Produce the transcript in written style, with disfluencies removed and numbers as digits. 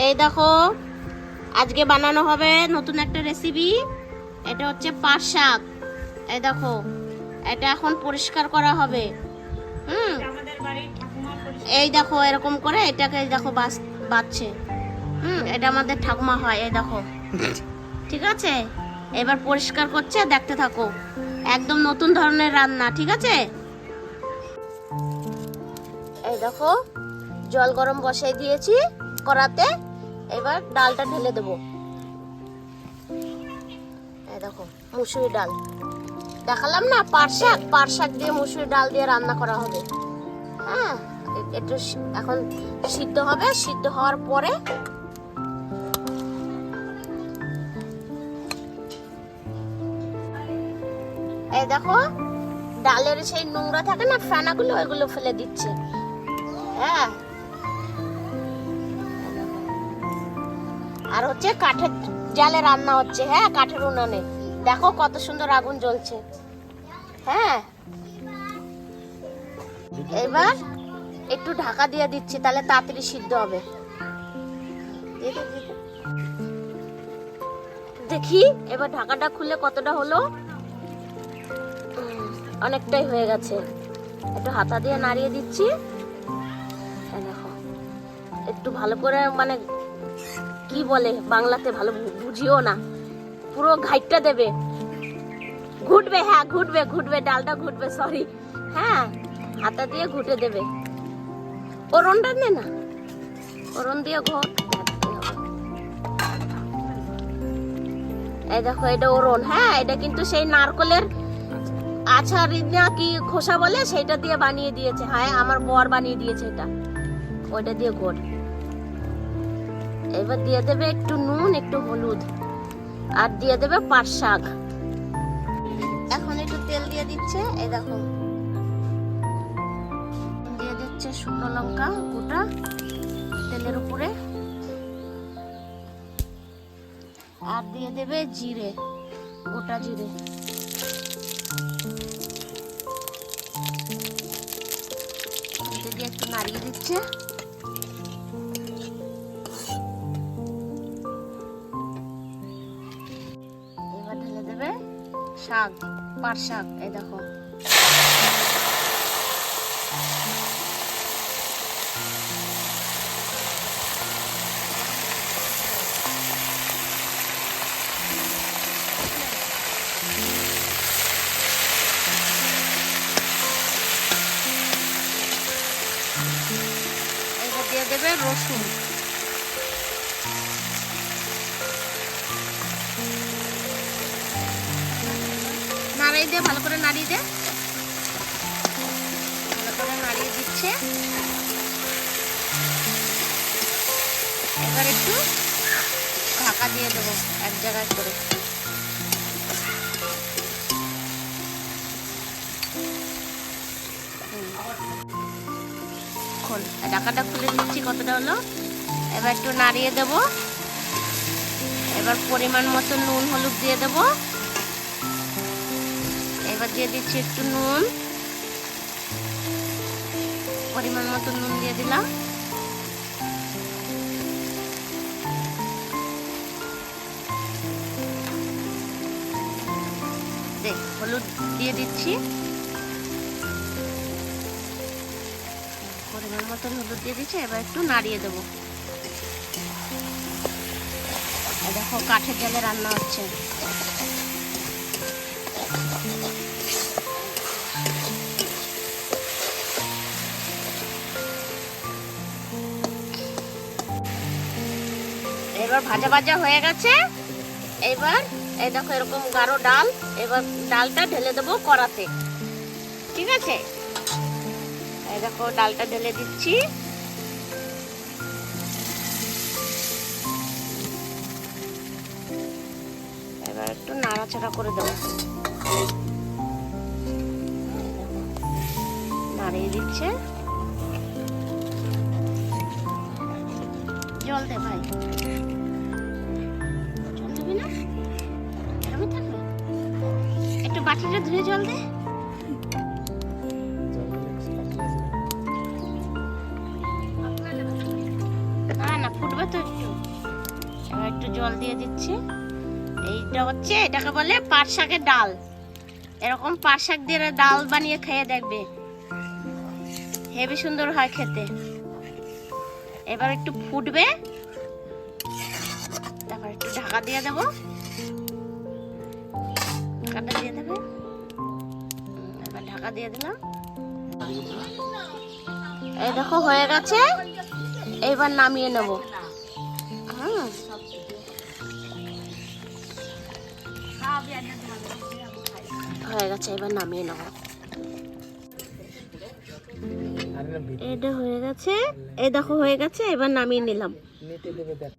এই দেখো আজকে বানানো হবে নতুন একটা রেসিপি। এটা হচ্ছে পাট শাক। এই দেখো এটা এখন পরিষ্কার করা হবে। এই দেখো এরকম করে এটাকে দেখো বাচ্ছে। এটা আমাদের ঠাকুমা হয়। এই দেখো ঠিক আছে, এবার পরিষ্কার করছে, দেখতে থাকো। একদম নতুন ধরনের রান্না, ঠিক আছে। এই দেখো জল গরম বসাই দিয়েছি কড়াতে, এবার ডালটা ঢেলে দেবো। এই দেখো মুসুরি ডাল দেখালাম না, পাট শাক দিয়ে মুসুরি ডাল দিয়ে রান্না করা হবে। হ্যাঁ, একটু এখন সিদ্ধ হবে, সিদ্ধ হওয়ার পরে এই দেখো ডালের সেই নোংরা থাকে না ফেনাগুলো, ওইগুলো ফেলে দিচ্ছে। হ্যাঁ, আর হচ্ছে কাঠের জালে রান্না হচ্ছে। হ্যাঁ, কাঠের উনানে দেখো কত সুন্দর আগুন জ্বলছে। হ্যাঁ, এবার একটু ঢাকা দিয়ে দিচ্ছি, তাহলে তাড়াতাড়ি সিদ্ধ হবে। দেখি এবার ঢাকাটা খুলে কতটা হলো। অনেকটাই হয়ে গেছে। একটু হাতা দিয়ে নাড়িয়ে দিচ্ছি। দেখো একটু ভালো করে, মানে কি বলে বাংলাতে ভালো বুঝিও না, পুরো ঘাইটটা দেবে, ঘুটবে। হ্যাঁ ঘুটবে ডালটা ঘুটবে, সরি। হ্যাঁ, হাতা দিয়ে ঘুটে দেবে। ওরনটা নে না, ওরন দিয়ে ঘট। এই দেখো এটা ওরন। হ্যাঁ, এটা কিন্তু সেই নারকলের আচার না কি খোসা বলে, সেইটা দিয়ে বানিয়ে দিয়েছে। হ্যাঁ, আমার বর বানিয়ে দিয়েছে এটা, ওইটা দিয়ে ঘট। এবার দিয়ে দেবে একটু নুন, একটু হলুদ, আর দিয়ে দেবে পাট শাক। এখন একটু তেল দিয়ে দিচ্ছে। এই দেখো দিয়ে দিচ্ছে শুকনো লঙ্কা গোটা তেলের উপরে, আর দিয়ে দেবে জিরে, গোটা জিরে। দিয়ে একটু নাড়িয়ে দিচ্ছে। এবার ঢেলে দেবে শাক, পাট শাক। এই দেখো দিয়ে দেবে রসুন। নাড়িয়ে দে, ভালো করে নাড়িয়ে দে। ভালো করে নাড়িয়ে দিচ্ছে। এবার একটু ঢাকা দিয়ে দেবো এক জায়গায় করে। ঢাকাটা খুলে দিচ্ছি, কতটা হলো। এবার একটু নাড়িয়ে দেব। এবার পরিমাণ মতো নুন হলুদ দিয়ে দেব। এবার দিয়ে দিচ্ছি একটু নুন, পরিমাণ মতো নুন দিয়ে দিলাম। হলুদ দিয়ে দিচ্ছি, পরিমাণ মতো হলুদ দিয়ে দিচ্ছি। এবার একটু নাড়িয়ে দেবো। দেখো কাঠের জালে রান্না হচ্ছে। এবার ভাজা ভাজা হয়ে গেছে। এবার এই দেখো এরকম গাঢ় ডাল। এবার ডালটা ঢেলে দেবো কড়াতে, ঠিক আছে। এই দেখো ডালটা ঢেলে দিচ্ছি। এবার একটু নাড়াচাড়া করে দেবো, নাড়িয়ে দিচ্ছে। জল দে ভাই, জল দিবি না, এরকমই থাকবে। একটু বাটিটা ধুয়ে জল দে। না, ফুটবে তো একটু। এবার একটু জল দিয়ে দিচ্ছি। এইটা হচ্ছে, এটাকে বলে পাট শাকের ডাল। এরকম পাট শাক দিয়ে ডাল বানিয়ে খেয়ে দেখবে, হেবি সুন্দর হয় খেতে। এবার একটু ফুটবে, তারপর একটু ঢাকা দিয়ে দেবো। ঢাকাটা দিয়ে দেবে। এবার ঢাকা দিয়ে দিলাম। এই দেখো হয়ে গেছে, এইবার নামিয়ে নেব। হয়ে গেছে, এবার নামিয়ে নেব। এটা হয়ে গেছে, এই দেখো হয়ে গেছে, এবার নামিয়ে নিলাম।